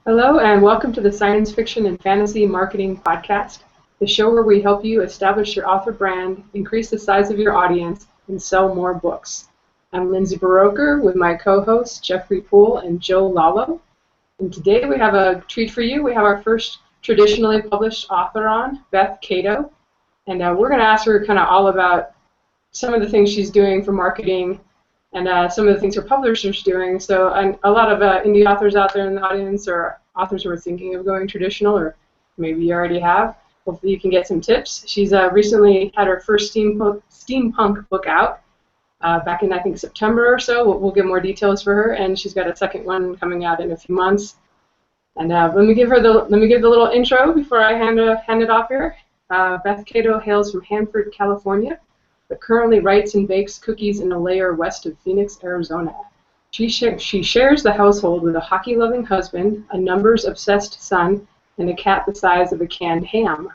Hello and welcome to the Science Fiction and Fantasy Marketing Podcast, the show where we help you establish your author brand, increase the size of your audience, and sell more books. I'm Lindsay Baroker with my co-hosts Jeffrey Poole and Joe Lalo. And today we have a treat for you. We have our first traditionally published author on, Beth Cato. And we're going to ask her kind of all about some of the things she's doing for marketing and some of the things her publisher's doing. So a lot of indie authors out there in the audience, or authors who are thinking of going traditional, or maybe you already have, hopefully you can get some tips. She's recently had her first steampunk book out back in, I think, September or so. We'll get more details for her, and she's got a second one coming out in a few months. And let me give the little intro before I hand it off here. Beth Cato hails from Hanford, California, but currently writes and bakes cookies in a lair west of Phoenix, Arizona. She shares the household with a hockey-loving husband, a numbers-obsessed son, and a cat the size of a canned ham.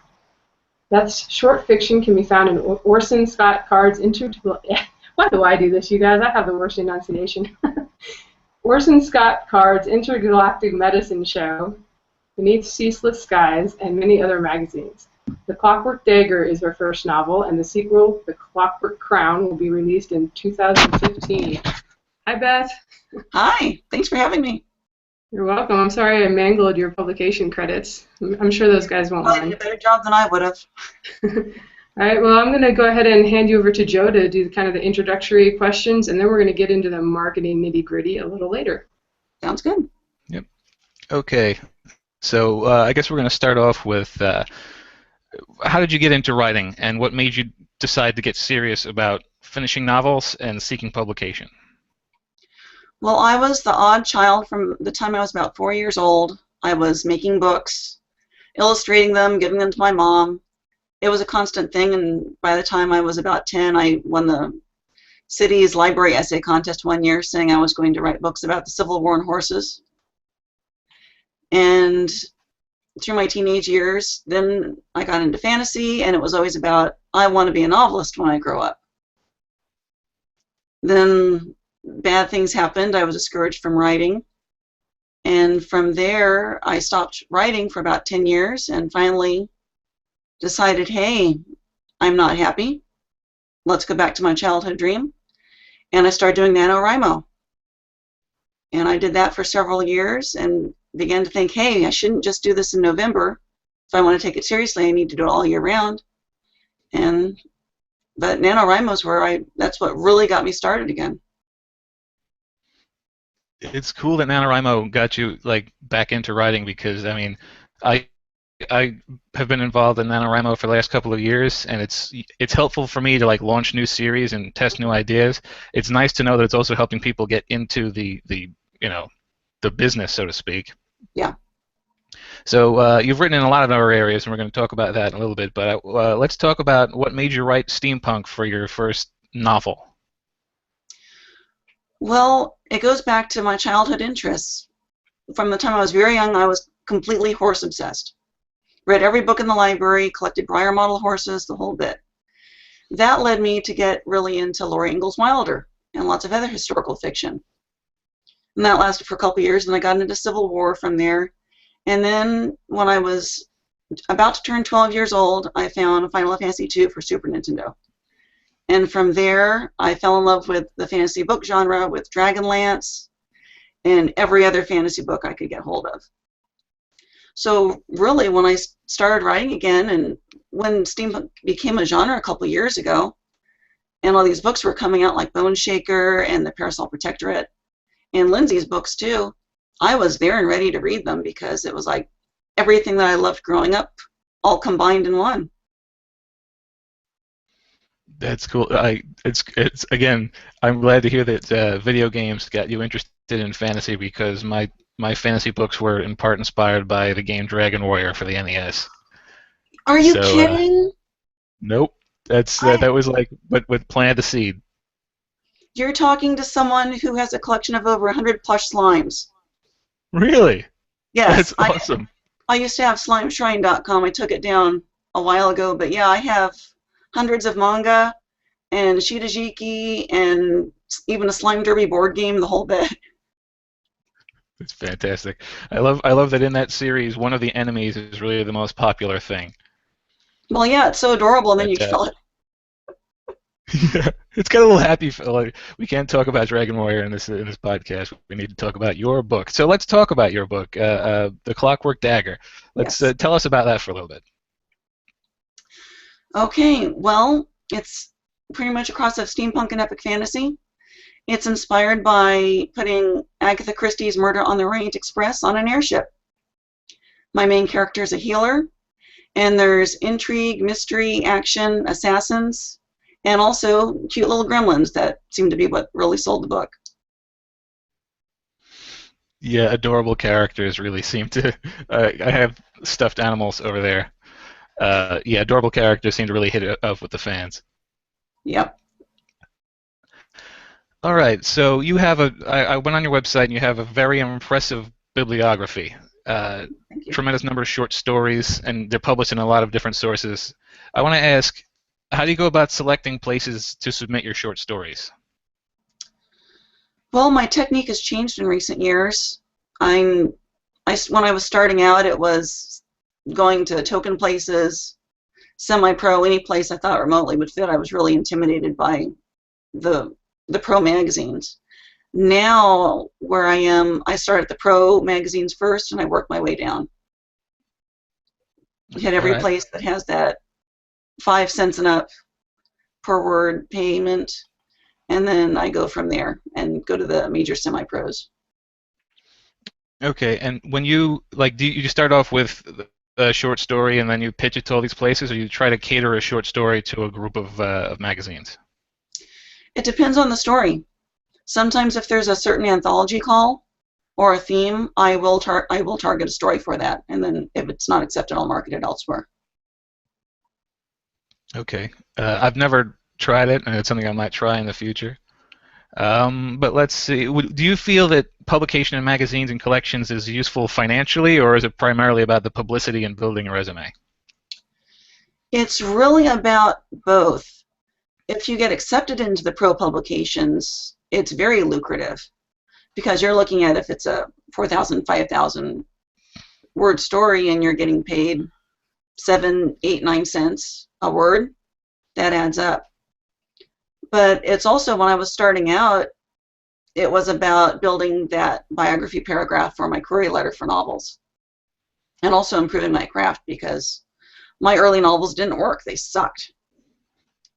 Beth's short fiction can be found in Orson Scott Card's Why do I do this, you guys? I have the worst enunciation. Orson Scott Card's Intergalactic Medicine Show, Beneath Ceaseless Skies, and many other magazines. The Clockwork Dagger is her first novel, and the sequel, The Clockwork Crown, will be released in 2015. Hi, Beth. Hi. Thanks for having me. You're welcome. I'm sorry I mangled your publication credits. I'm sure those guys won't mind. You did a better job than I would have. All right. Well, I'm going to go ahead and hand you over to Joe to do kind of the introductory questions, and then we're going to get into the marketing nitty-gritty a little later. Sounds good. Yep. Okay. So I guess we're going to start off with how did you get into writing, and what made you decide to get serious about finishing novels and seeking publication? Well, I was the odd child from the time I was about 4 years old. I was making books, illustrating them, giving them to my mom. It was a constant thing, and by the time I was about 10, I won the city's library essay contest one year, saying I was going to write books about the Civil War and horses. And through my teenage years, then I got into fantasy, and it was always about, I want to be a novelist when I grow up. Then bad things happened. I was discouraged from writing. And from there, I stopped writing for about 10 years and finally decided, hey, I'm not happy. Let's go back to my childhood dream. And I started doing NaNoWriMo. And I did that for several years and began to think, hey, I shouldn't just do this in November. If I want to take it seriously, I need to do it all year round. But NaNoWriMo is that's what really got me started again. It's cool that NaNoWriMo got you back into writing, because I mean, I have been involved in NaNoWriMo for the last couple of years, and it's helpful for me to launch new series and test new ideas. It's nice to know that it's also helping people get into the business, so to speak. Yeah. So you've written in a lot of other areas, and we're going to talk about that in a little bit. But let's talk about what made you write steampunk for your first novel. Well, it goes back to my childhood interests. From the time I was very young, I was completely horse obsessed. Read every book in the library, collected Breyer model horses, the whole bit. That led me to get really into Laura Ingalls Wilder and lots of other historical fiction. And that lasted for a couple years, and I got into Civil War from there. And then when I was about to turn 12 years old, I found Final Fantasy II for Super Nintendo. And from there, I fell in love with the fantasy book genre, with Dragonlance and every other fantasy book I could get hold of. So really, when I started writing again, and when steampunk became a genre a couple years ago, and all these books were coming out like Bone Shaker and the Parasol Protectorate, and Lindsay's books too, I was there and ready to read them, because it was like everything that I loved growing up all combined in one. That's cool. It's again, I'm glad to hear that video games got you interested in fantasy, because my fantasy books were in part inspired by the game Dragon Warrior for the NES. Are you kidding? Nope. That was but planted the seed. You're talking to someone who has a collection of over 100 plush slimes. Really? Yes. That's awesome. I used to have SlimeShrine.com. I took it down a while ago, but yeah, I have hundreds of manga and Shitajiki and even a Slime Derby board game, the whole bit. It's fantastic. I love that in that series, one of the enemies is really the most popular thing. Well, yeah, it's so adorable, and then you But kill it. yeah, it's got a little happy. Like, we can't talk about Dragon Warrior in this podcast. We need to talk about your book. So let's talk about your book, The Clockwork Dagger. Let's Yes. tell us about that for a little bit. Okay, well, it's pretty much a cross of steampunk and epic fantasy. It's inspired by putting Agatha Christie's Murder on the Orient Express on an airship. My main character is a healer, and there's intrigue, mystery, action, assassins, and also cute little gremlins that seem to be what really sold the book. Yeah, adorable characters really seem to. I have stuffed animals over there. Yeah, adorable characters seem to really hit it up with the fans. Yep. All right, so you have I went on your website and you have a very impressive bibliography. Thank you. Tremendous number of short stories, and they're published in a lot of different sources. I want to ask, how do you go about selecting places to submit your short stories? Well, my technique has changed in recent years. When I was starting out, it was going to token places, semi-pro, any place I thought remotely would fit. I was really intimidated by the pro magazines. Now, where I am, I start at the pro magazines first, and I work my way down. Hit All every right. place that has that 5 cents and up per word payment, and then I go from there and go to the major semi-pros. Okay, and when you like, do you start off with a short story and then you pitch it to all these places, or you try to cater a short story to a group of magazines? It depends on the story. Sometimes if there's a certain anthology call or a theme, I will target a story for that, and then if it's not accepted, I'll market it elsewhere. Okay, I've never tried it, and it's something I might try in the future. But let's see. Do you feel that publication in magazines and collections is useful financially, or is it primarily about the publicity and building a resume? It's really about both. If you get accepted into the pro publications, it's very lucrative because you're looking at if it's a 4,000, 5,000 word story and you're getting paid 7, 8, 9 cents a word, that adds up. But it's also, when I was starting out, it was about building that biography paragraph for my query letter for novels, and also improving my craft because my early novels didn't work. They sucked.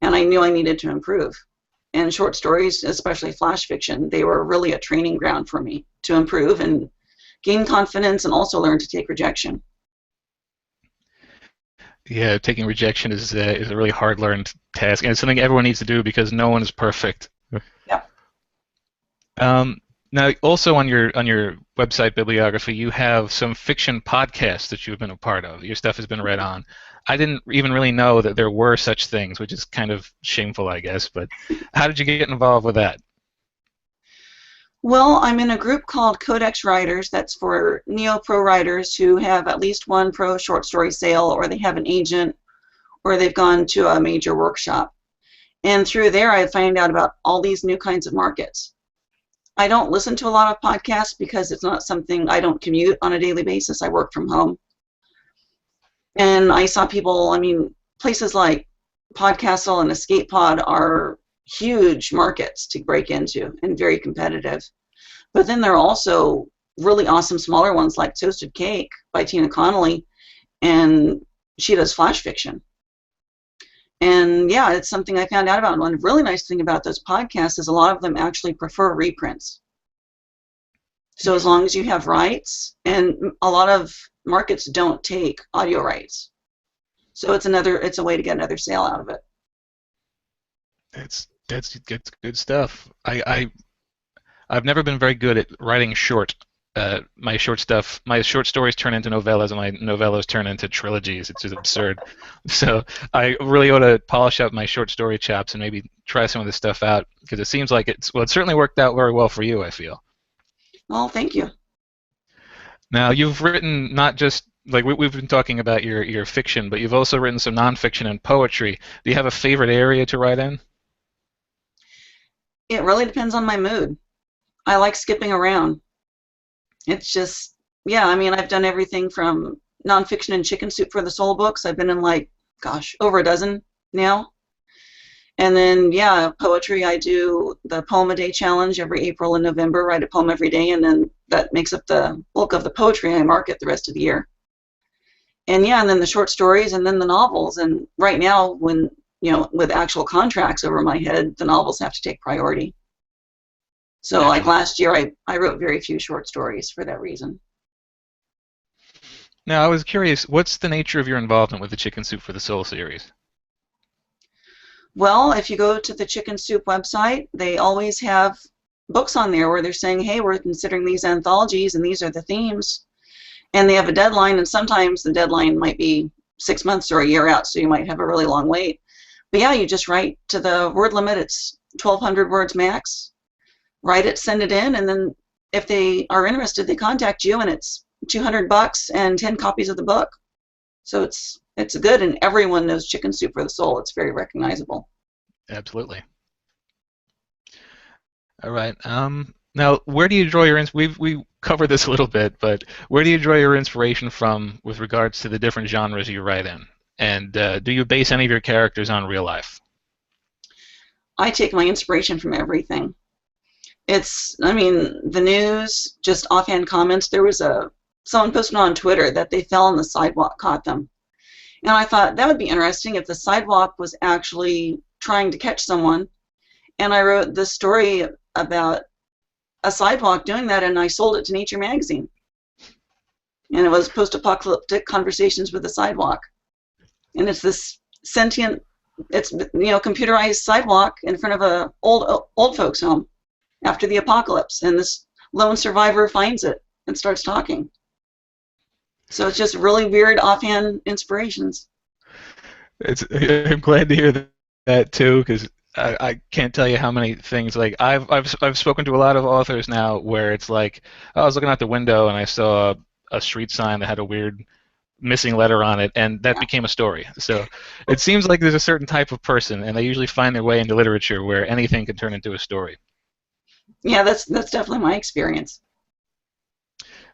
And I knew I needed to improve. And short stories, especially flash fiction, they were really a training ground for me to improve and gain confidence and also learn to take rejection. Yeah, taking rejection is a really hard learned task, and it's something everyone needs to do because no one is perfect. Yeah. Now, also on your website bibliography, you have some fiction podcasts that you've been a part of. Your stuff has been read on. I didn't even really know that there were such things, which is kind of shameful, I guess. But how did you get involved with that? Well, I'm in a group called Codex Writers. That's for neo-pro writers who have at least one pro short story sale, or they have an agent, or they've gone to a major workshop. And through there, I find out about all these new kinds of markets. I don't listen to a lot of podcasts because it's not something. I don't commute on a daily basis. I work from home. And I saw people, I mean, places like Podcastle and Escape Pod are huge markets to break into and very competitive. But then there are also really awesome smaller ones like Toasted Cake by Tina Connolly, and she does flash fiction. And yeah, it's something I found out about. And one really nice thing about those podcasts is a lot of them actually prefer reprints. So as long as you have rights, and a lot of markets don't take audio rights. So it's a way to get another sale out of it. That's good stuff. I've never been very good at writing short. My short stories turn into novellas, and my novellas turn into trilogies. It's just absurd. So I really ought to polish up my short story chops and maybe try some of this stuff out, because it seems like it certainly worked out very well for you, I feel. Well, thank you. Now, you've written not just, like we've been talking about your fiction, but you've also written some nonfiction and poetry. Do you have a favorite area to write in? It really depends on my mood. I like skipping around. It's just, yeah, I mean, I've done everything from nonfiction and Chicken Soup for the Soul books. I've been in like, gosh, over a dozen now. And then, yeah, poetry, I do the Poem a Day Challenge every April and November, write a poem every day, and then that makes up the bulk of the poetry I market the rest of the year. And yeah, and then the short stories and then the novels. And right now, when, with actual contracts over my head, the novels have to take priority. So like last year, I wrote very few short stories for that reason. Now, I was curious, what's the nature of your involvement with the Chicken Soup for the Soul series? Well, if you go to the Chicken Soup website, they always have books on there where they're saying, hey, we're considering these anthologies and these are the themes. And they have a deadline, and sometimes the deadline might be 6 months or a year out, so you might have a really long wait. But yeah, you just write to the word limit. It's 1,200 words max. Write it, send it in, and then if they are interested, they contact you, and it's $200 and 10 copies of the book. So it's good, and everyone knows Chicken Soup for the Soul. It's very recognizable. Absolutely. All right. Now, where do you draw your we covered this a little bit, but where do you draw your inspiration from with regards to the different genres you write in? And do you base any of your characters on real life? I take my inspiration from everything. I mean, the news, just offhand comments. There was someone posted on Twitter that they fell on the sidewalk, caught them. And I thought that would be interesting if the sidewalk was actually trying to catch someone. And I wrote this story about a sidewalk doing that, and I sold it to Nature magazine. And it was post-apocalyptic conversations with the sidewalk. And it's this sentient, computerized sidewalk in front of a old folks home after the apocalypse. And this lone survivor finds it and starts talking. So it's just really weird offhand inspirations. I'm glad to hear that too, because I can't tell you how many things, like I've spoken to a lot of authors now where it's like, I was looking out the window and I saw a street sign that had a weird missing letter on it, and that became a story. So it seems like there's a certain type of person, and they usually find their way into literature where anything can turn into a story. Yeah, that's definitely my experience.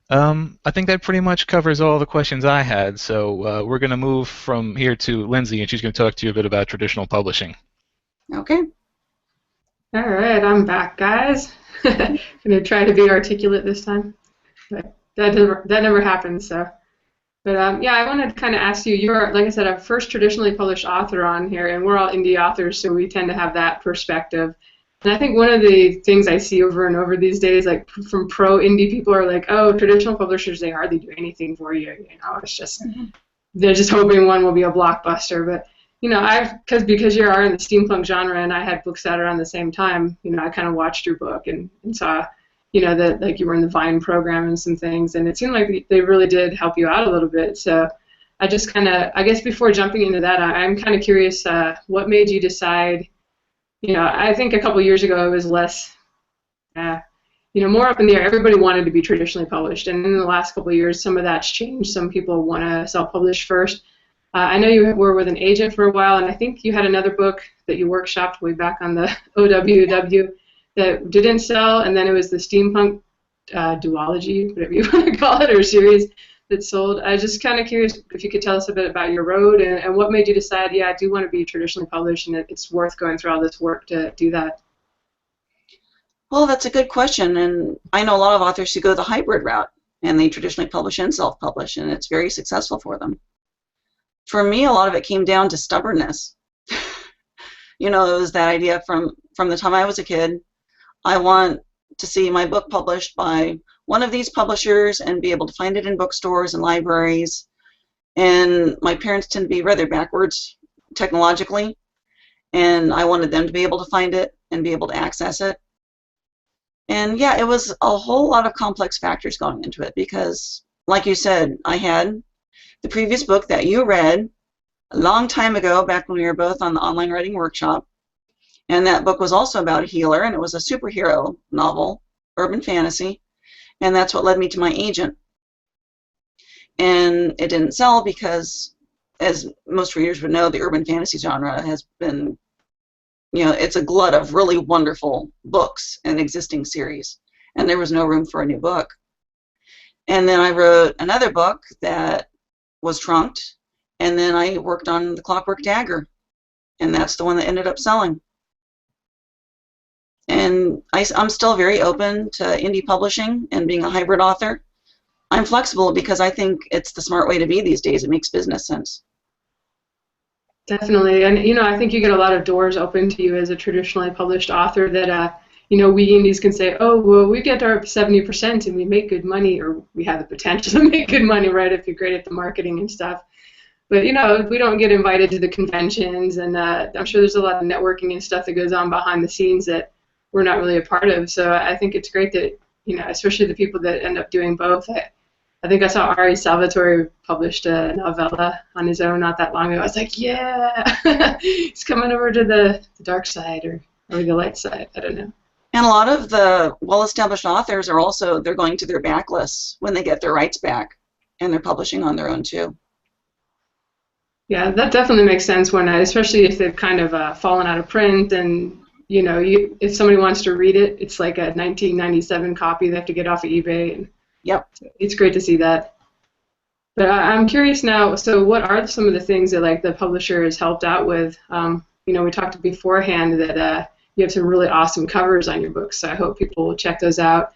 I think that pretty much covers all the questions I had, so we're going to move from here to Lindsay, and she's going to talk to you a bit about traditional publishing. Okay. All right, I'm back, guys. I'm going to try to be articulate this time, but that never happens. So, but yeah, I wanted to kind of ask you. You're, like I said, a first traditionally published author on here, and we're all indie authors, so we tend to have that perspective. And I think one of the things I see over and over these days, like from pro indie people, are like, oh, traditional publishers, they hardly do anything for you. It's just they're just hoping one will be a blockbuster. But because you are in the steampunk genre, and I had books out around the same time, I kind of watched your book and saw, that like you were in the Vine program and some things, and it seemed like they really did help you out a little bit. So I just I guess before jumping into that, I'm kind of curious, what made you decide? I think a couple years ago it was less, more up in the air. Everybody wanted to be traditionally published, and in the last couple of years, some of that's changed. Some people want to self-publish first. I know you were with an agent for a while, and I think you had another book that you workshopped way back on the OWW that didn't sell, and then it was the steampunk duology, whatever you want to call it, or series that sold. I was just kind of curious if you could tell us a bit about your road and what made you decide, I do want to be traditionally published, and it's worth going through all this work to do that. Well, that's a good question, and I know a lot of authors who go the hybrid route, and they traditionally publish and self-publish, and it's very successful for them. For me, a lot of it came down to stubbornness. It was that idea from the time I was a kid. I want to see my book published by one of these publishers and be able to find it in bookstores and libraries. And my parents tend to be rather backwards technologically, and I wanted them to be able to find it and be able to access it. And yeah, it was a whole lot of complex factors going into it because, like you said, I had the previous book that you read a long time ago, back when we were both on the online writing workshop. And that book was also about a healer, and it was a superhero novel, urban fantasy, and that's what led me to my agent. And it didn't sell because, as most readers would know, the urban fantasy genre has been, it's a glut of really wonderful books and existing series, and there was no room for a new book. And then I wrote another book that was trunked, and then I worked on the Clockwork Dagger, and that's the one that ended up selling. And I'm still very open to indie publishing and being a hybrid author. I'm flexible because I think it's the smart way to be these days. It makes business sense. Definitely, and I think you get a lot of doors open to you as a traditionally published author that we indies can say, oh, well, we get our 70% and we make good money, or we have the potential to make good money, right, if you're great at the marketing and stuff. But we don't get invited to the conventions, and I'm sure there's a lot of networking and stuff that goes on behind the scenes that we're not really a part of. So I think it's great that especially the people that end up doing both. I think I saw Ari Salvatore published a novella on his own not that long ago. I was like, yeah, he's coming over to the dark side or the light side. I don't know. And a lot of the well-established authors are also, they're going to their backlists when they get their rights back, and they're publishing on their own too. Yeah, that definitely makes sense when, especially if they've kind of fallen out of print, and if somebody wants to read it, it's like a 1997 copy they have to get off of eBay. And yep. It's great to see that. But I'm curious now, so what are some of the things that like the publisher has helped out with? We talked beforehand that you have some really awesome covers on your books, so I hope people will check those out.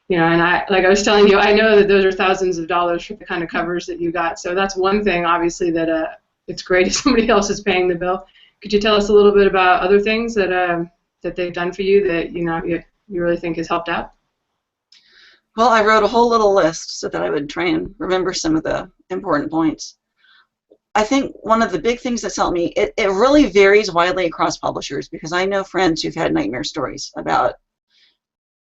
And like I was telling you, I know that those are thousands of dollars for the kind of covers that you got. So that's one thing, obviously, that it's great if somebody else is paying the bill. Could you tell us a little bit about other things that they've done for you that you really think has helped out? Well, I wrote a whole little list so that I would try and remember some of the important points. I think one of the big things that's helped me, it really varies widely across publishers, because I know friends who've had nightmare stories about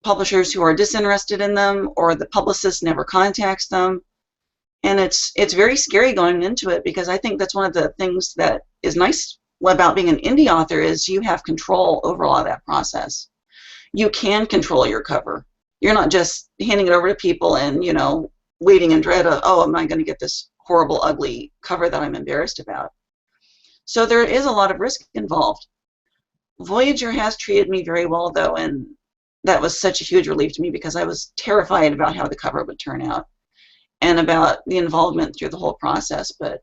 publishers who are disinterested in them, or the publicist never contacts them. And it's very scary going into it, because I think that's one of the things that is nice about being an indie author is you have control over all of that process. You can control your cover. You're not just handing it over to people and, waiting in dread of, oh, am I going to get this horrible, ugly cover that I'm embarrassed about? So there is a lot of risk involved. Voyager has treated me very well, though, and that was such a huge relief to me, because I was terrified about how the cover would turn out and about the involvement through the whole process. But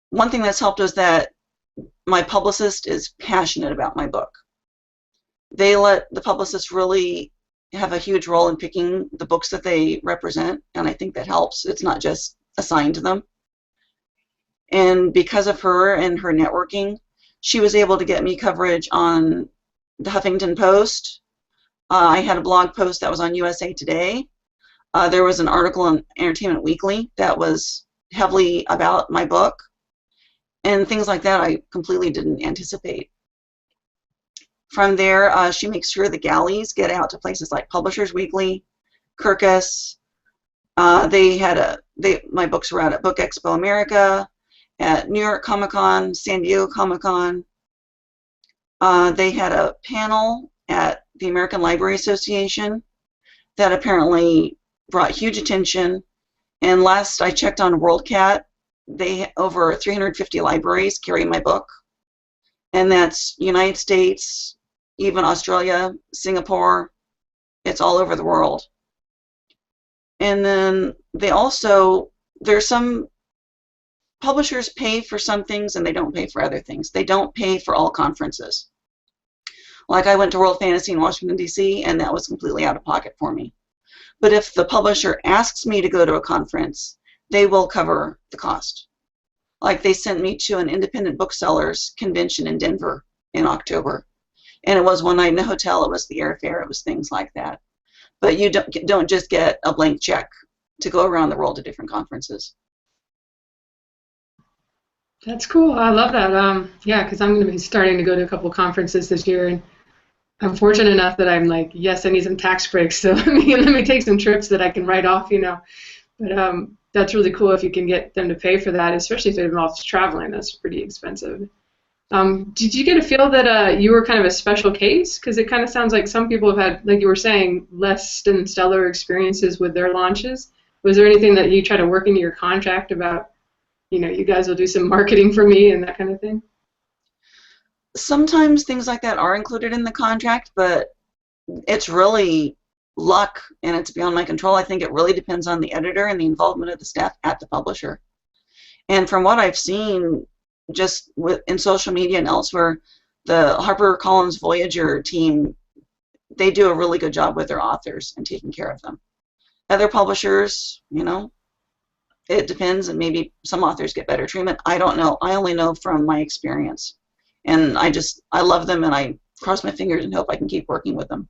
one thing that's helped is that my publicist is passionate about my book. They let the publicist really have a huge role in picking the books that they represent, and I think that helps. It's not just assigned to them. And because of her and her networking, she was able to get me coverage on the Huffington Post. I had a blog post that was on USA Today. There was an article on Entertainment Weekly that was heavily about my book, and things like that I completely didn't anticipate. From there, she makes sure the galleys get out to places like Publishers Weekly, Kirkus. My books were out at Book Expo America, at New York Comic Con, San Diego Comic Con. They had a panel at the American Library Association that apparently brought huge attention. And last I checked on WorldCat, over 350 libraries carry my book. And that's United States, even Australia, Singapore. It's all over the world. And then there's some publishers pay for some things and they don't pay for other things. They don't pay for all conferences. Like I went to World Fantasy in Washington, D.C., and that was completely out of pocket for me. But if the publisher asks me to go to a conference, they will cover the cost. Like they sent me to an independent booksellers convention in Denver in October. And it was one night in a hotel, it was the airfare, it was things like that. But you don't just get a blank check to go around the world to different conferences. That's cool. I love that. Yeah, because I'm going to be starting to go to a couple conferences this year, and I'm fortunate enough that I'm like, yes, I need some tax breaks, so let me take some trips that I can write off, But that's really cool if you can get them to pay for that, especially if it involves traveling. That's pretty expensive. Did you get a feel that you were kind of a special case? Because it kind of sounds like some people have had, like you were saying, less than stellar experiences with their launches. Was there anything that you try to work into your contract about, you guys will do some marketing for me and that kind of thing? Sometimes things like that are included in the contract, but it's really luck and it's beyond my control. I think it really depends on the editor and the involvement of the staff at the publisher. And from what I've seen, just in social media and elsewhere, the HarperCollins Voyager team, they do a really good job with their authors and taking care of them. Other publishers, you know, it depends, and maybe some authors get better treatment. I don't know. I only know from my experience. And I love them, and I cross my fingers and hope I can keep working with them.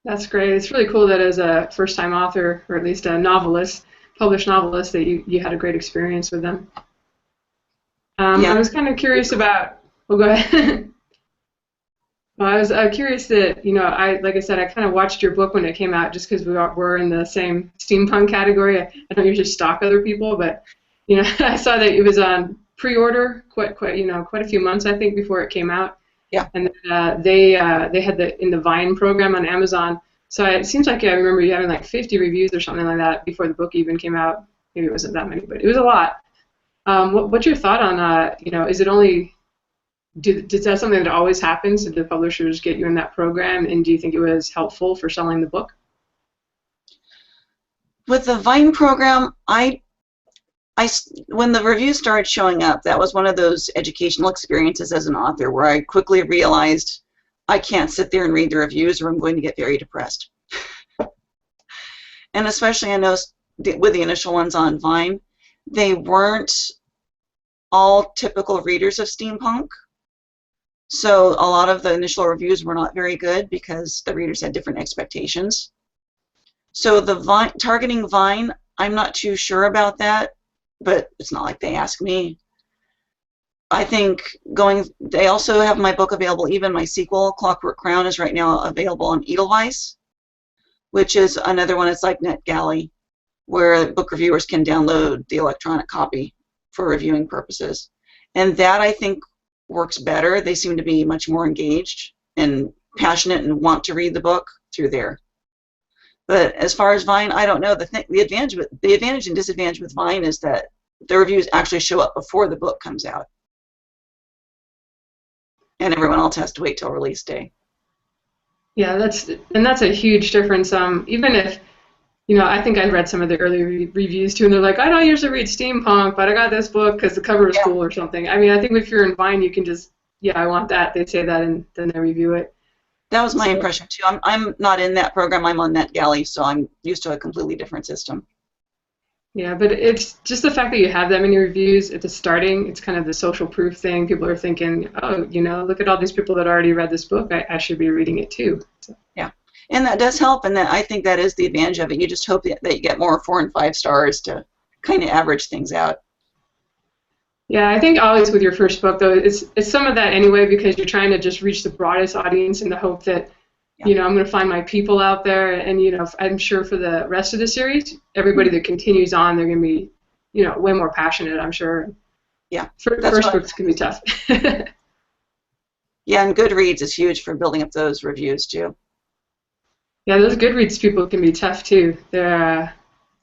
That's great. It's really cool that as a first-time author, or at least a novelist, published novelist, that you had a great experience with them. Yeah. I was kind of curious about. Well, go ahead. Well, I was curious that, you know, like I said, I kind of watched your book when it came out just because we're in the same steampunk category. I don't usually stalk other people, but, you know, I saw that it was on pre-order quite a few months, I think, before it came out. Yeah. And they had in the Vine program on Amazon. So it seems like I remember you having like 50 reviews or something like that before the book even came out. Maybe it wasn't that many, but it was a lot. What's your thought on, you know, is it only, is that something that always happens? Did the publishers get you in that program, and do you think it was helpful for selling the book? With the Vine program, when the reviews started showing up, that was one of those educational experiences as an author where I quickly realized I can't sit there and read the reviews or I'm going to get very depressed. And especially I know with the initial ones on Vine, they weren't all typical readers of steampunk. So a lot of the initial reviews were not very good because the readers had different expectations. So the targeting Vine, I'm not too sure about that, but it's not like they ask me. I think they also have my book available, even my sequel, Clockwork Crown, is right now available on Edelweiss, which is another one. It's like NetGalley, where book reviewers can download the electronic copy for reviewing purposes. And that, I think, works better. They seem to be much more engaged and passionate and want to read the book through there. But as far as Vine, I don't know. The advantage and disadvantage with Vine is that the reviews actually show up before the book comes out, and everyone else has to wait till release day. Yeah, that's a huge difference. Even if, you know, I think I read some of the early reviews too, and they're like, I don't usually read steampunk, but I got this book because the cover is cool or something. I mean, I think if you're in Vine, you can just, yeah, I want that. They say that, and then they review it. That was my impression too. I'm not in that program. I'm on NetGalley, so I'm used to a completely different system. Yeah, but it's just the fact that you have that many reviews at the starting. It's kind of the social proof thing. People are thinking, oh, you know, look at all these people that already read this book. I should be reading it too. So. Yeah, and that does help, and I think that is the advantage of it. You just hope that you get more 4 and 5 stars to kind of average things out. Yeah, I think always with your first book, though, it's some of that anyway, because you're trying to just reach the broadest audience in the hope that, you know, I'm going to find my people out there, and, you know, I'm sure for the rest of the series, everybody that continues on, they're going to be, you know, way more passionate, I'm sure. Yeah. First books can be tough. Yeah, and Goodreads is huge for building up those reviews, too. Yeah, those Goodreads people can be tough, too. They're,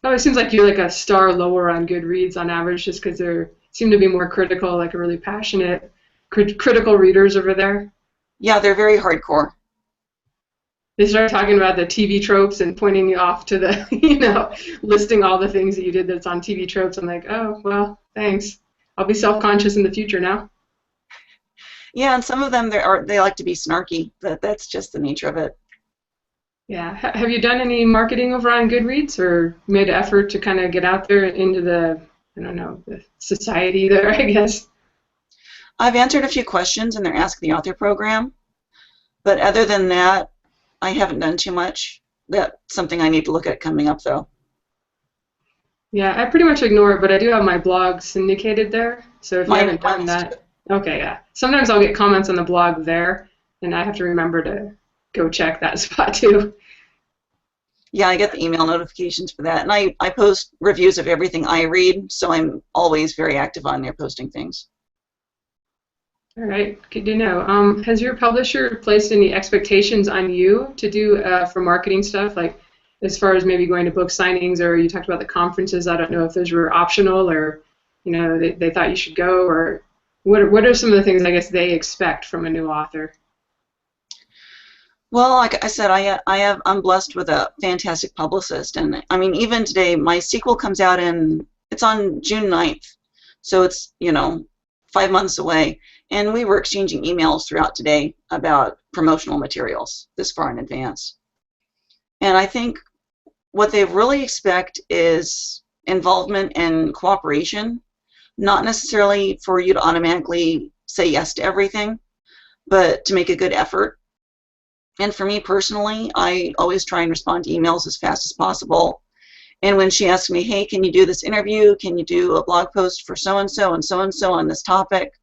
it seems like you're like a star lower on Goodreads on average, just because they seem to be more critical, like a really passionate, critical readers over there. Yeah, they're very hardcore. They start talking about the TV tropes and pointing you off to the, you know, listing all the things that you did that's on TV tropes. I'm like, oh, well, thanks. I'll be self-conscious in the future now. Yeah, and some of them they like to be snarky, but that's just the nature of it. Yeah. Have you done any marketing over on Goodreads, or made an effort to kind of get out there into the, I don't know, the society there, I guess? I've answered a few questions in their Ask the Author program, but other than that, I haven't done too much. That's something I need to look at coming up, though. Yeah, I pretty much ignore it, but I do have my blog syndicated there. So if you haven't done that, okay, yeah. Sometimes I'll get comments on the blog there, and I have to remember to go check that spot too. Yeah, I get the email notifications for that, and I post reviews of everything I read, so I'm always very active on there posting things. All right, good to know. Has your publisher placed any expectations on you to do for marketing stuff, like as far as maybe going to book signings, or you talked about the conferences? I don't know if those were optional, or, you know, they thought you should go, or what are some of the things I guess they expect from a new author? Well, like I said, I'm blessed with a fantastic publicist, and I mean, even today, my sequel comes out it's on June 9th, so it's 5 months away, and we were exchanging emails throughout today about promotional materials this far in advance. And I think what they really expect is involvement and cooperation, not necessarily for you to automatically say yes to everything, but to make a good effort. And for me personally, I always try and respond to emails as fast as possible. And when she asks me, hey, can you do this interview? Can you do a blog post for so-and-so and so-and-so on this topic?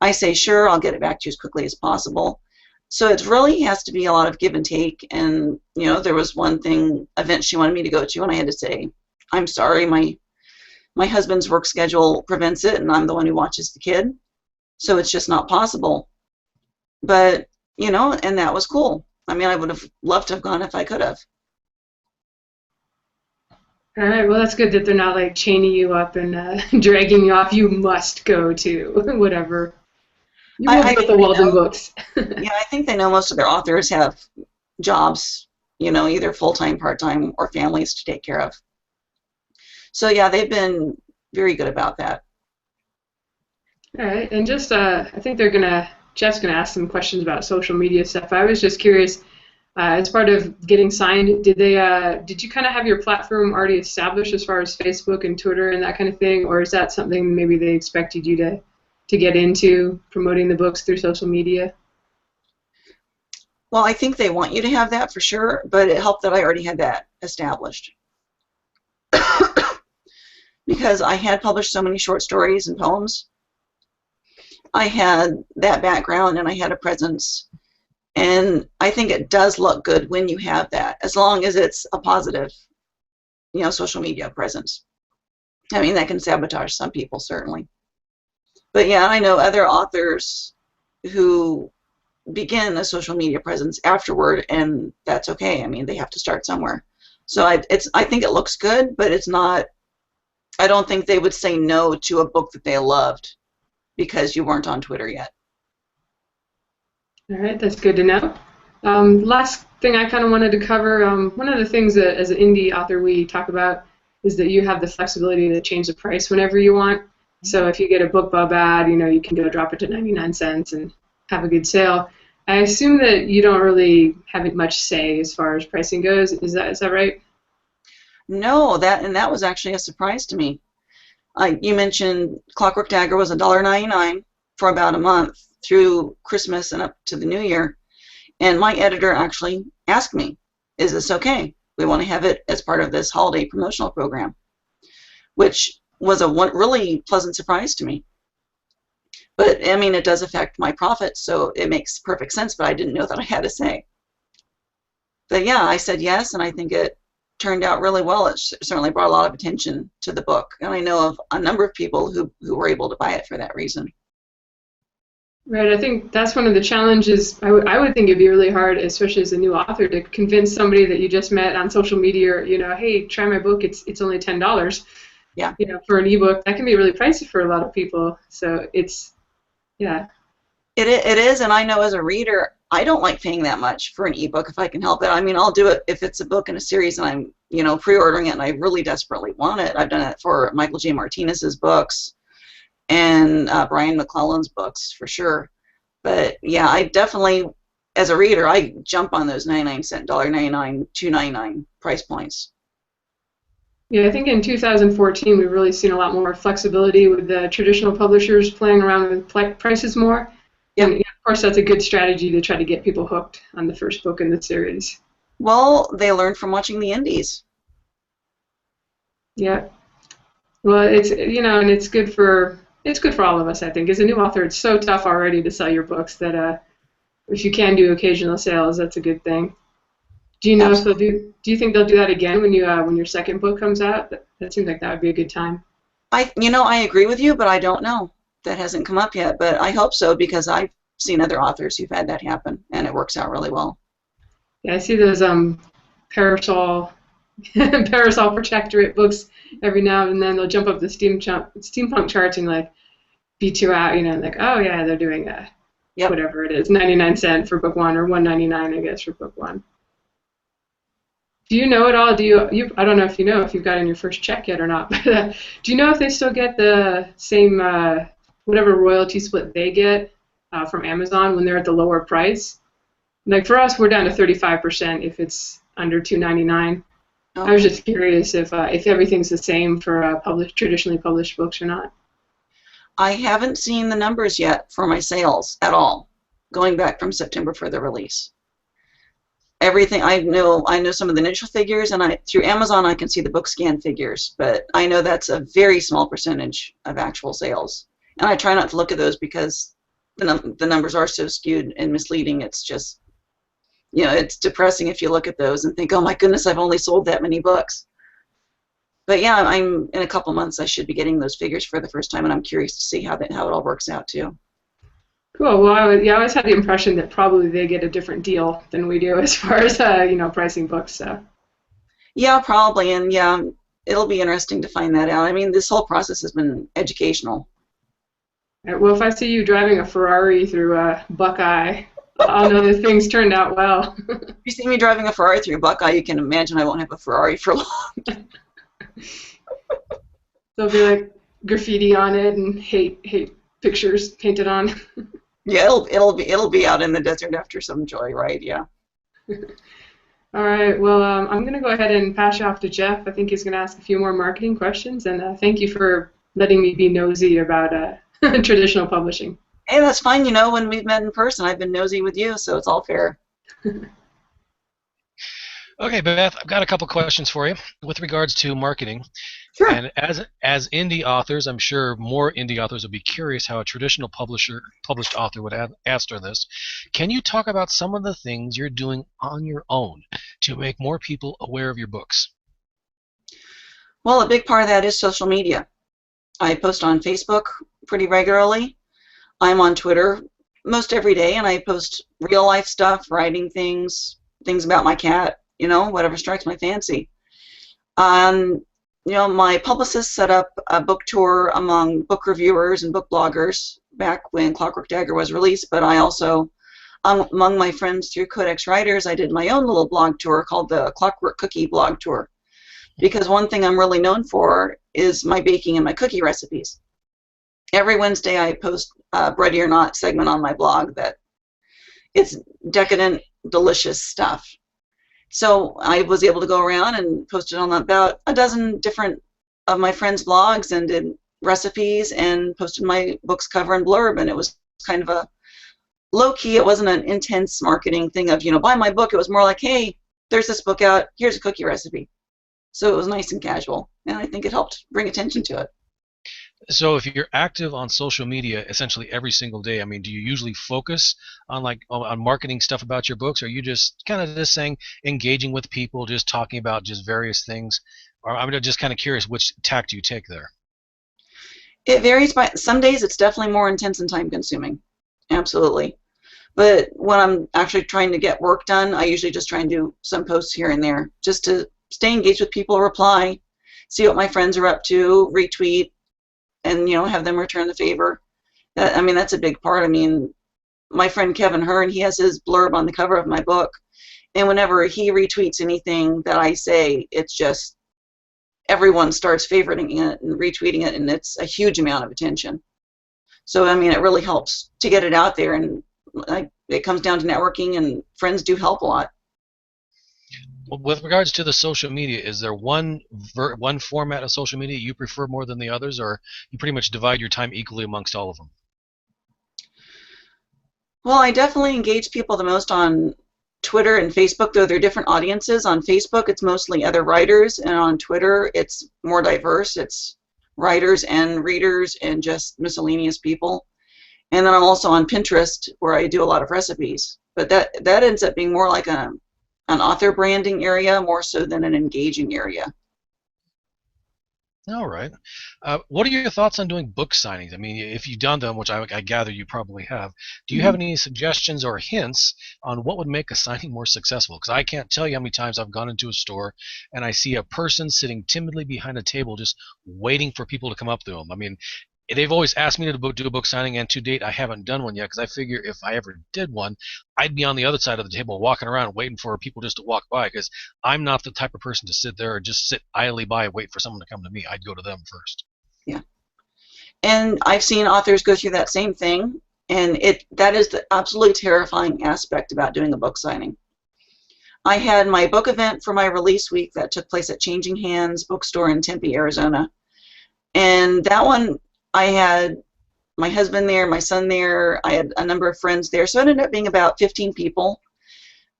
I say, sure, I'll get it back to you as quickly as possible. So it really has to be a lot of give and take. And, there was one event she wanted me to go to, and I had to say, I'm sorry, my husband's work schedule prevents it, and I'm the one who watches the kid. So it's just not possible. But, and that was cool. I mean, I would have loved to have gone if I could have. All right, well, that's good that they're not like chaining you up and dragging you off. You must go to whatever. You will get the Walden books. Yeah, I think they know most of their authors have jobs, either full-time, part-time, or families to take care of. So yeah, they've been very good about that. All right, and just I think Jeff's gonna ask some questions about social media stuff. I was just curious, as part of getting signed, did you kind of have your platform already established as far as Facebook and Twitter and that kind of thing, or is that something maybe they expected you to get into, promoting the books through social media? Well, I think they want you to have that for sure, but it helped that I already had that established. Because I had published so many short stories and poems. I had that background and I had a presence. And I think it does look good when you have that, as long as it's a positive, social media presence. I mean, that can sabotage some people, certainly. But yeah, I know other authors who begin a social media presence afterward, and that's okay. I mean, they have to start somewhere. So I think it looks good, but it's not. I don't think they would say no to a book that they loved because you weren't on Twitter yet. All right, that's good to know. Last thing I kind of wanted to cover, one of the things that as an indie author we talk about is that you have the flexibility to change the price whenever you want. So if you get a BookBub ad, you can go drop it to 99 cents and have a good sale. I assume that you don't really have much say as far as pricing goes. Is that right? No, that was actually a surprise to me. You mentioned Clockwork Dagger was $1.99 for about a month through Christmas and up to the New Year. And my editor actually asked me, is this okay? We want to have it as part of this holiday promotional program, which was a really pleasant surprise to me. But, I mean, it does affect my profits, so it makes perfect sense, but I didn't know that I had a say. But, yeah, I said yes, and I think it turned out really well. It certainly brought a lot of attention to the book, and I know of a number of people who were able to buy it for that reason. Right, I think that's one of the challenges. I would think it'd be really hard, especially as a new author, to convince somebody that you just met on social media, or, hey, try my book. It's only $10. Yeah. For an ebook, that can be really pricey for a lot of people. So yeah. It is, and I know as a reader, I don't like paying that much for an ebook if I can help it. I mean, I'll do it if it's a book in a series and I'm, pre-ordering it and I really desperately want it. I've done it for Michael J. Martinez's books and Brian McClellan's books for sure. But yeah, I definitely, as a reader, I jump on those 99-cent, $1.99, $2.99 price points. Yeah, I think in 2014 we've really seen a lot more flexibility with the traditional publishers playing around with prices more. Yep. And of course, that's a good strategy to try to get people hooked on the first book in the series. Well, they learned from watching the indies. Yeah. Well, it's and it's good for all of us. I think as a new author, it's so tough already to sell your books that if you can do occasional sales, that's a good thing. Do you know Absolutely. If they'll do? Do you think they'll do that again when your second book comes out? That seems like that would be a good time. I agree with you, but I don't know. That hasn't come up yet, but I hope so because I've seen other authors who've had that happen, and it works out really well. Yeah, I see those Parasol Protectorate books every now and then. They'll jump up the steampunk charts and like beat you out, like, oh yeah, they're doing Yep. whatever it is, 99 cents for book one, or 1.99, I guess, for book one. Do you know at all? I don't know if you know if you've gotten your first check yet or not, but do you know if they still get the same whatever royalty split they get from Amazon when they're at the lower price? Like for us, we're down to 35% if it's under 2.99. Okay. I was just curious if everything's the same for traditionally published books or not. I haven't seen the numbers yet for my sales at all, going back from September for the release. Everything I know some of the initial figures, and through Amazon I can see the book scan figures, but I know that's a very small percentage of actual sales, and I try not to look at those because the numbers are so skewed and misleading. It's just, it's depressing if you look at those and think, oh my goodness, I've only sold that many books. But yeah, I'm in a couple months I should be getting those figures for the first time, and I'm curious to see how it all works out too. Cool. Well, I always had the impression that probably they get a different deal than we do as far as pricing books. So. Yeah, probably, and yeah, it'll be interesting to find that out. I mean, this whole process has been educational. Right, well, if I see you driving a Ferrari through Buckeye, I'll know that things turned out well. If you see me driving a Ferrari through Buckeye, you can imagine I won't have a Ferrari for long. There'll be like graffiti on it and hate pictures painted on. Yeah, it'll be out in the desert after some joyride. Yeah. All right. Well, I'm going to go ahead and pass you off to Jeff. I think he's going to ask a few more marketing questions, and thank you for letting me be nosy about traditional publishing. Hey, that's fine. When we've met in person, I've been nosy with you, so it's all fair. Okay, Beth, I've got a couple questions for you with regards to marketing. Sure. And as indie authors, I'm sure more indie authors would be curious how a traditional published author would answer this. Can you talk about some of the things you're doing on your own to make more people aware of your books? Well, a big part of that is social media. I post on Facebook pretty regularly. I'm on Twitter most every day, and I post real life stuff, writing things about my cat, whatever strikes my fancy. My publicist set up a book tour among book reviewers and book bloggers back when Clockwork Dagger was released, but I also, among my friends through Codex Writers, I did my own little blog tour called the Clockwork Cookie Blog Tour, because one thing I'm really known for is my baking and my cookie recipes. Every Wednesday I post a Bready or Not segment on my blog that it's decadent, delicious stuff. So I was able to go around and posted on about a dozen different of my friends' blogs and did recipes and posted my book's cover and blurb, and it was kind of a low-key, it wasn't an intense marketing thing of, buy my book. It was more like, hey, there's this book out, here's a cookie recipe. So it was nice and casual, and I think it helped bring attention to it. So if you're active on social media essentially every single day, I mean, do you usually focus on on marketing stuff about your books, or are you just kind of just saying engaging with people, just talking about just various things? Or I'm just kind of curious which tack do you take there? It varies by some days it's definitely more intense and time consuming. Absolutely. But when I'm actually trying to get work done, I usually just try and do some posts here and there just to stay engaged with people, reply, see what my friends are up to, retweet, and have them return the favor. That's a big part. My friend Kevin Hearn, he has his blurb on the cover of my book, and whenever he retweets anything that I say, it's just everyone starts favoriting it and retweeting it, and it's a huge amount of attention. So it really helps to get it out there, and it comes down to networking, and friends do help a lot. With regards to the social media, is there one format of social media you prefer more than the others, or you pretty much divide your time equally amongst all of them? Well, I definitely engage people the most on Twitter and Facebook, though they're different audiences. On Facebook, it's mostly other writers, and on Twitter, it's more diverse. It's writers and readers and just miscellaneous people. And then I'm also on Pinterest, where I do a lot of recipes. But that ends up being more like an author branding area more so than an engaging area. All right. What are your thoughts on doing book signings? If you've done them, which I gather you probably have, do you have any suggestions or hints on what would make a signing more successful? Because I can't tell you how many times I've gone into a store and I see a person sitting timidly behind a table just waiting for people to come up to them. they've always asked me to do a book signing, and to date I haven't done one yet because I figure if I ever did one, I'd be on the other side of the table walking around waiting for people just to walk by, because I'm not the type of person to sit there or just sit idly by and wait for someone to come to me. I'd go to them first. Yeah. And I've seen authors go through that same thing, and that is the absolutely terrifying aspect about doing a book signing. I had my book event for my release week that took place at Changing Hands bookstore in Tempe, Arizona. And that one, I had my husband there, my son there, I had a number of friends there. So it ended up being about 15 people,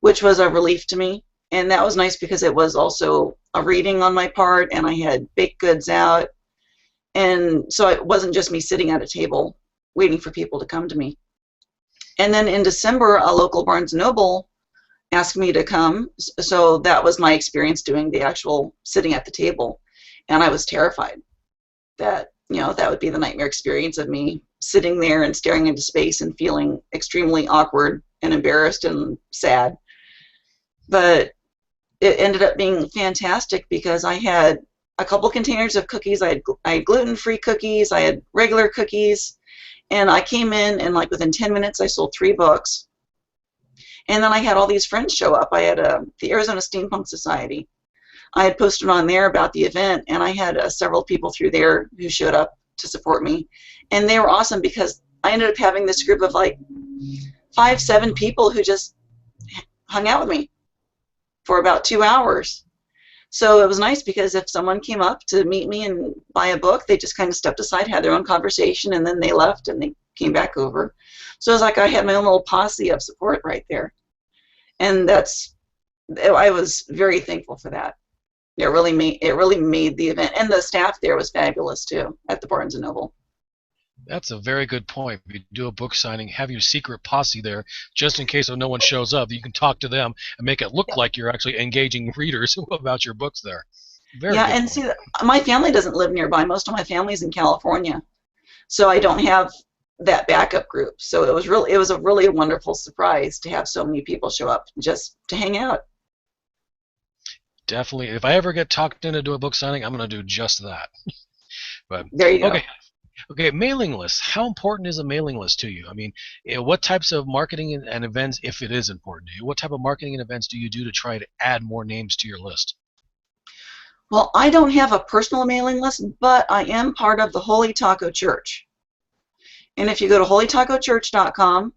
which was a relief to me. And that was nice because it was also a reading on my part, and I had baked goods out. And so it wasn't just me sitting at a table waiting for people to come to me. And then in December, a local Barnes & Noble asked me to come. So that was my experience doing the actual sitting at the table. And I was terrified that, you know, that would be the nightmare experience of me sitting there and staring into space and feeling extremely awkward and embarrassed and sad. But it ended up being fantastic because I had a couple containers of cookies. I had gluten-free cookies, I had regular cookies, and I came in and like within 10 minutes I sold 3 books. And then I had all these friends show up. I had the Arizona Steampunk Society. I had posted on there about the event, and I had several people through there who showed up to support me. And they were awesome because I ended up having this group of like 5, 7 people who just hung out with me for about 2 hours. So it was nice because if someone came up to meet me and buy a book, they just kind of stepped aside, had their own conversation, and then they left and they came back over. So it was like I had my own little posse of support right there. And I was very thankful for that. It really made the event, and the staff there was fabulous too at the Barnes & Noble. That's a very good point. If you do a book signing, have your secret posse there, just in case no one shows up. You can talk to them and make it look like you're actually engaging readers about your books there. Very yeah, good and point. see, my family doesn't live nearby. Most of my family's in California, so I don't have that backup group. So it was a really wonderful surprise to have so many people show up just to hang out. Definitely. If I ever get talked into do a book signing, I'm going to do just that. But There you go. Okay, mailing list. How important is a mailing list to you? I mean, what types of marketing and events, if it is important to you, what type of marketing and events do you do to try to add more names to your list? Well, I don't have a personal mailing list, but I am part of the Holy Taco Church. And if you go to holytacochurch.com,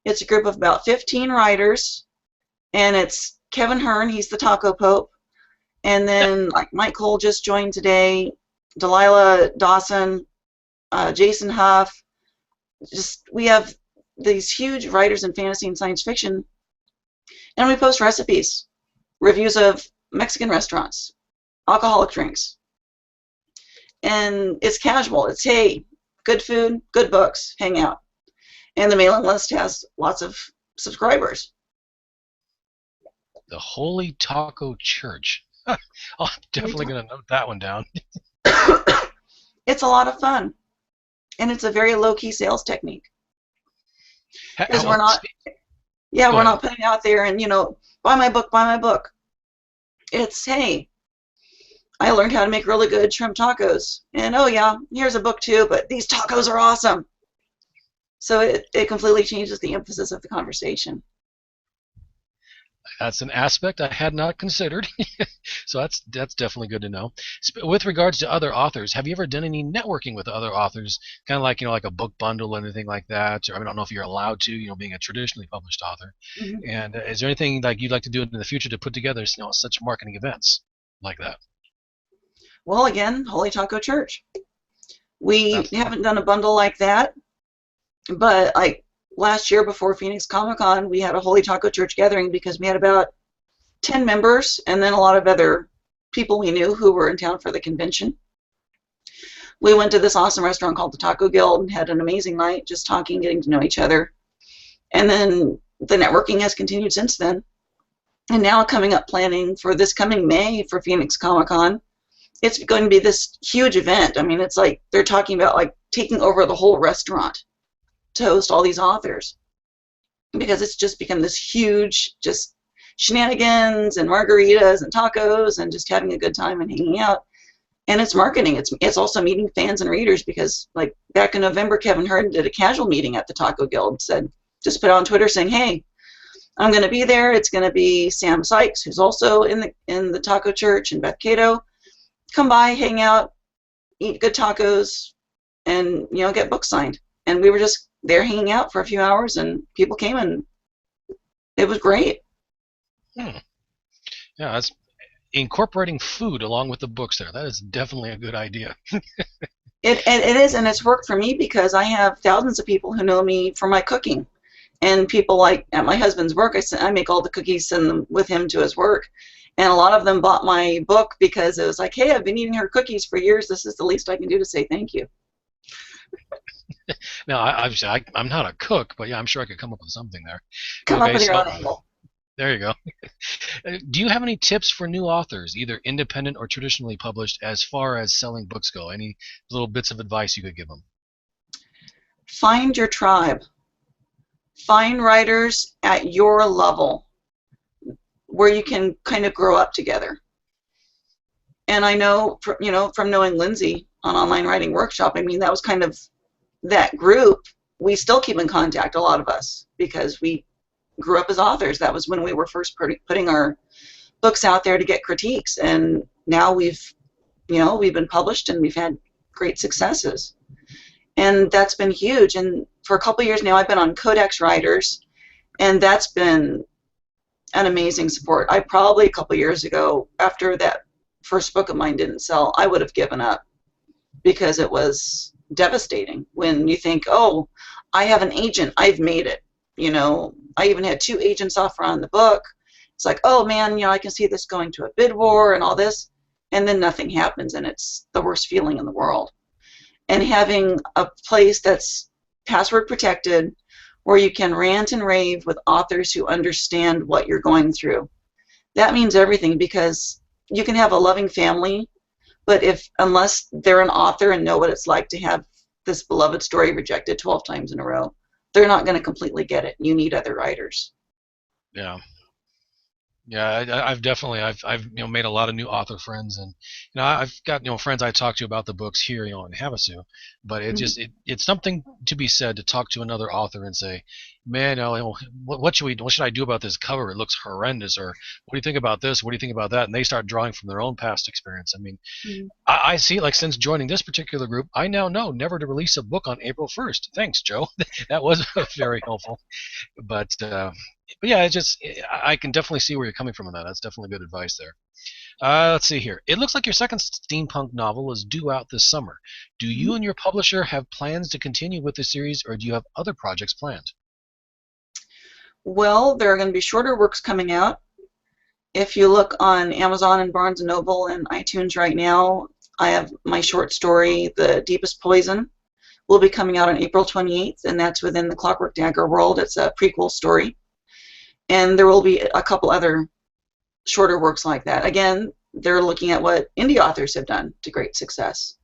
it's a group of about 15 writers, and it's Kevin Hearn, he's the Taco Pope, and then like Mike Cole just joined today, Delilah Dawson, Jason Huff. We have these huge writers in fantasy and science fiction, and we post recipes, reviews of Mexican restaurants, alcoholic drinks, and it's casual. It's, hey, good food, good books, hang out. And the mailing list has lots of subscribers. The Holy Taco Church. I'm definitely going to note that one down. It's a lot of fun, and it's a very low-key sales technique. Because we're not putting out there and, you know, buy my book, buy my book. It's, hey, I learned how to make really good shrimp tacos, and oh yeah, here's a book too, but these tacos are awesome. So it completely changes the emphasis of the conversation. That's an aspect I had not considered. So that's definitely good to know. With regards to other authors, have you ever done any networking with other authors, kind of like, you know, like a book bundle or anything like that? Or I don't know if you're allowed to, you know, being a traditionally published author. Mm-hmm. And is there anything like you'd like to do in the future to put together, you know, such marketing events like that? Well, again, Holy Taco Church. We haven't done a bundle like that, but like last year before Phoenix Comic-Con, we had a Holy Taco Church gathering because we had about 10 members and then a lot of other people we knew who were in town for the convention. We went to this awesome restaurant called the Taco Guild and had an amazing night just talking, getting to know each other. And then the networking has continued since then. And now coming up planning for this coming May for Phoenix Comic-Con, it's going to be this huge event. I mean, it's like they're talking about like taking over the whole restaurant to host all these authors, because it's just become this huge just shenanigans and margaritas and tacos and just having a good time and hanging out. And it's marketing. It's also meeting fans and readers, because like back in November, Kevin Hurd did a casual meeting at the Taco Guild. Said, just put on Twitter saying, "Hey, I'm going to be there. It's going to be Sam Sykes, who's also in the Taco Church, and Beth Cato. Come by, hang out, eat good tacos, and get books signed." And we were just there hanging out for a few hours, and people came, and it was great. Yeah, that's incorporating food along with the books there. That is definitely a good idea. It is, and it's worked for me because I have thousands of people who know me for my cooking. And people like at my husband's work, I make all the cookies, send them with him to his work. And a lot of them bought my book because it was like, hey, I've been eating her cookies for years. This is the least I can do to say thank you. Now, I'm not a cook, but yeah, I'm sure I could come up with something there. Come up with your own angle. There you go. Do you have any tips for new authors, either independent or traditionally published, as far as selling books go? Any little bits of advice you could give them? Find your tribe. Find writers at your level where you can kind of grow up together. And I know, from knowing Lindsay on Online Writing Workshop, I mean, that was kind of that group. We still keep in contact, a lot of us, because we grew up as authors. That was when we were first putting our books out there to get critiques, and now we've been published and we've had great successes, and that's been huge. And for a couple of years now, I've been on Codex Writers, and that's been an amazing support. I probably a couple of years ago, after that first book of mine didn't sell, I would have given up, because it was devastating when you think, oh, I have an agent, I've made it. I even had 2 agents offer on the book. It's like, oh man, I can see this going to a bid war and all this, and then nothing happens, and it's the worst feeling in the world. And having a place that's password protected, where you can rant and rave with authors who understand what you're going through, that means everything, because you can have a loving family, but unless they're an author and know what it's like to have this beloved story rejected 12 times in a row, they're not going to completely get it. You need other writers. Yeah. Yeah, I've definitely made a lot of new author friends, and I've got friends I talk to about the books here in Havasu, but it's something to be said to talk to another author and say, man, what should I do about this cover? It looks horrendous. Or what do you think about this? What do you think about that? And they start drawing from their own past experience. I mean, I see, like, since joining this particular group, I now know never to release a book on April 1st. Thanks, Joe. That was very helpful. But yeah, I can definitely see where you're coming from on that. That's definitely good advice there. Let's see here. It looks like your second steampunk novel is due out this summer. Do you and your publisher have plans to continue with the series, or do you have other projects planned? Well, there are going to be shorter works coming out. If you look on Amazon and Barnes & Noble and iTunes right now, I have my short story, The Deepest Poison, will be coming out on April 28th, and that's within the Clockwork Dagger world. It's a prequel story. And there will be a couple other shorter works like that. Again, they're looking at what indie authors have done to great success.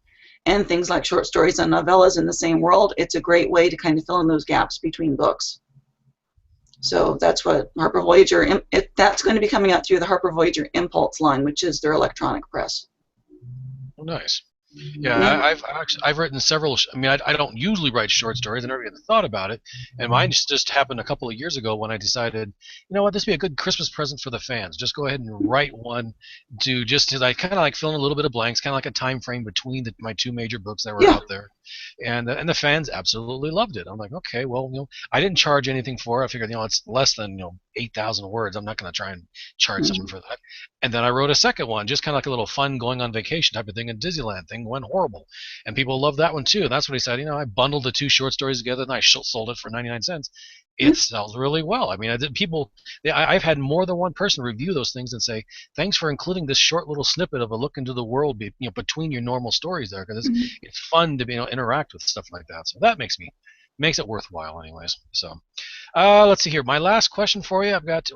And things like short stories and novellas in the same world, it's a great way to kind of fill in those gaps between books. So that's what Harper Voyager, that's going to be coming out through the Harper Voyager Impulse line, which is their electronic press. Oh, nice. Yeah, I've written several. I mean, I don't usually write short stories. I never even thought about it, and mine just happened a couple of years ago when I decided, you know what, this would be a good Christmas present for the fans. Just go ahead and write one to I kind of like fill in a little bit of blanks, kind of like a time frame between my 2 major books that were out there, and the fans absolutely loved it. I'm like, okay, well, I didn't charge anything for it. I figured, it's less than 8,000 words. I'm not going to try and charge someone for that. And then I wrote a second one, just kind of like a little fun going on vacation type of thing, a Disneyland thing. Went horrible, and people loved that one too. And that's what he said. I bundled the 2 short stories together, and I sold it for 99 cents. It sells really well. I mean, I've had more than one person review those things and say, "Thanks for including this short little snippet of a look into the world, between your normal stories there, because it's fun to interact with stuff like that." So that makes it worthwhile, anyways. So, let's see here. My last question for you. I've got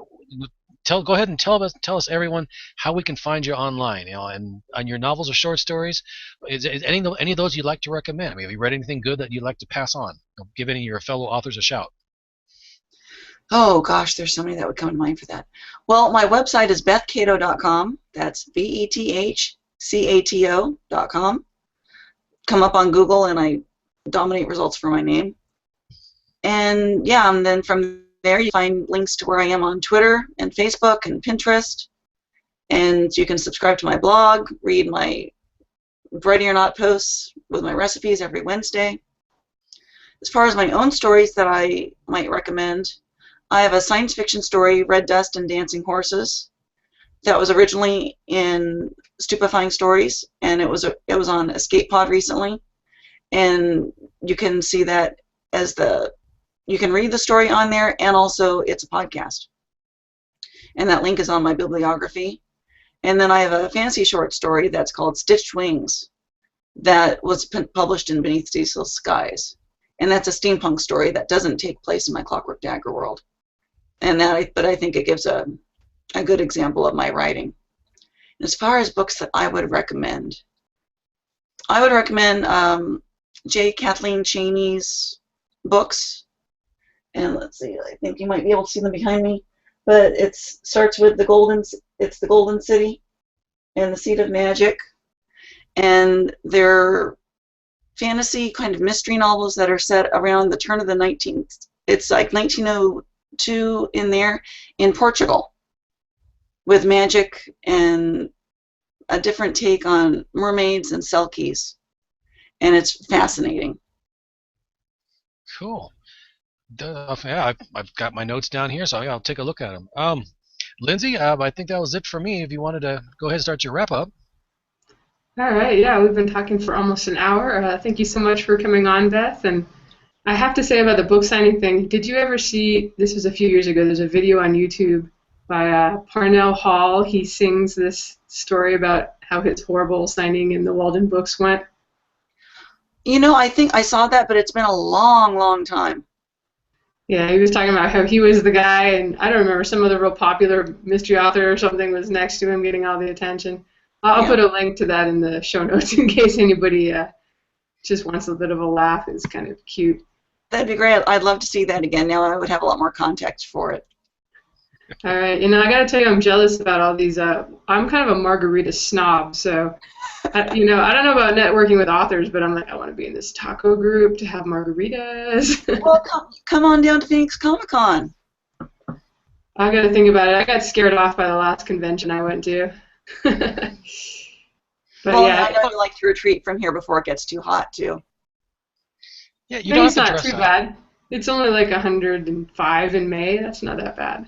to go ahead and tell us everyone how we can find you online, and on your novels or short stories. Is any of those you'd like to recommend? I mean, have you read anything good that you'd like to pass on? Give any of your fellow authors a shout. Oh gosh, there's so many that would come to mind for that. Well, my website is bethcato.com. That's BETHCATO.com. Cato.com. Come up on Google, and I dominate results for my name. And yeah, and then from there you find links to where I am on Twitter and Facebook and Pinterest. And you can subscribe to my blog, read my Ready or Not posts with my recipes every Wednesday. As far as my own stories that I might recommend, I have a science fiction story, Red Dust and Dancing Horses, that was originally in Stupefying Stories, and it was on Escape Pod recently. And you can see that you can read the story on there, and also it's a podcast. And that link is on my bibliography. And then I have a fantasy short story that's called Stitched Wings that was published in Beneath Diesel Skies. And that's a steampunk story that doesn't take place in my Clockwork Dagger world. But I think it gives a good example of my writing. As far as books that I would recommend J. Kathleen Chaney's books. And let's see, I think you might be able to see them behind me. But it starts with the Golden City and the Seed of Magic, and they're fantasy kind of mystery novels that are set around the turn of the 19th. It's like 1902 in there in Portugal, with magic and a different take on mermaids and selkies, and it's fascinating. Cool. Yeah, I've got my notes down here, so yeah, I'll take a look at them. Lindsay, I think that was it for me. If you wanted to go ahead and start your wrap-up. All right, yeah, we've been talking for almost an hour. Thank you so much for coming on, Beth. And I have to say about the book signing thing, did you ever see, this was a few years ago, there's a video on YouTube by Parnell Hall. He sings this story about how his horrible signing in the Walden books went. You know, I think I saw that, but it's been a long, long time. Yeah, he was talking about how he was the guy, and I don't remember, some other real popular mystery author or something was next to him getting all the attention. I'll put a link to that in the show notes in case anybody just wants a bit of a laugh. It's kind of cute. That'd be great. I'd love to see that again. Now I would have a lot more context for it. All right, I got to tell you, I'm jealous about all these. I'm kind of a margarita snob, so I don't know about networking with authors, but I'm like, I want to be in this taco group to have margaritas. Well, come on down to Phoenix Comic-Con. I got to think about it. I got scared off by the last convention I went to. But well, yeah, I know you like to retreat from here before it gets too hot, too. Yeah, you don't have it's to not dress too up. bad. It's only like 105 in May. That's not that bad.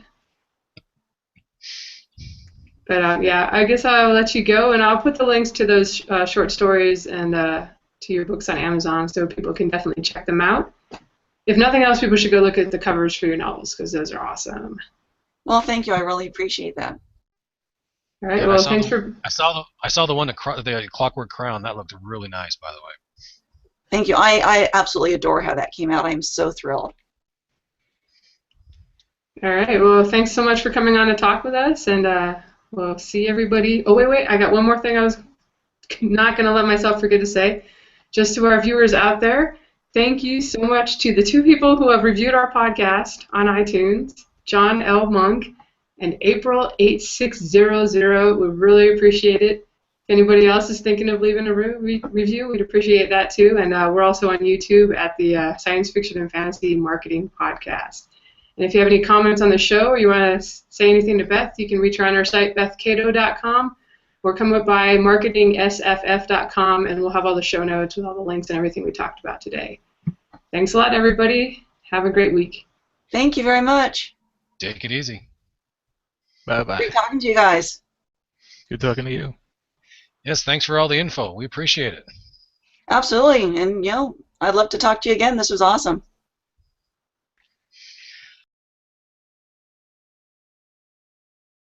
But yeah, I guess I'll let you go, and I'll put the links to those short stories and to your books on Amazon so people can definitely check them out. If nothing else, people should go look at the covers for your novels because those are awesome. Well, thank you. I really appreciate that. All right. Yeah, Well, thanks for. I saw the one the Clockwork Crown. That looked really nice, by the way. Thank you. I absolutely adore how that came out. I am so thrilled. All right. Well, thanks so much for coming on to talk with us, and we'll see everybody. Oh, wait. I got one more thing I was not going to let myself forget to say. Just to our viewers out there, thank you so much to the 2 people who have reviewed our podcast on iTunes, John L. Monk and April 8600. We really appreciate it. If anybody else is thinking of leaving a review, we'd appreciate that too. And we're also on YouTube at the Science Fiction and Fantasy Marketing Podcast. And if you have any comments on the show or you want to say anything to Beth, you can reach her on our site, bethcato.com, or come up by marketingsff.com, and we'll have all the show notes with all the links and everything we talked about today. Thanks a lot, everybody. Have a great week. Thank you very much. Take it easy. Bye-bye. Great talking to you guys. Good talking to you. Yes, thanks for all the info. We appreciate it. Absolutely. And, I'd love to talk to you again. This was awesome.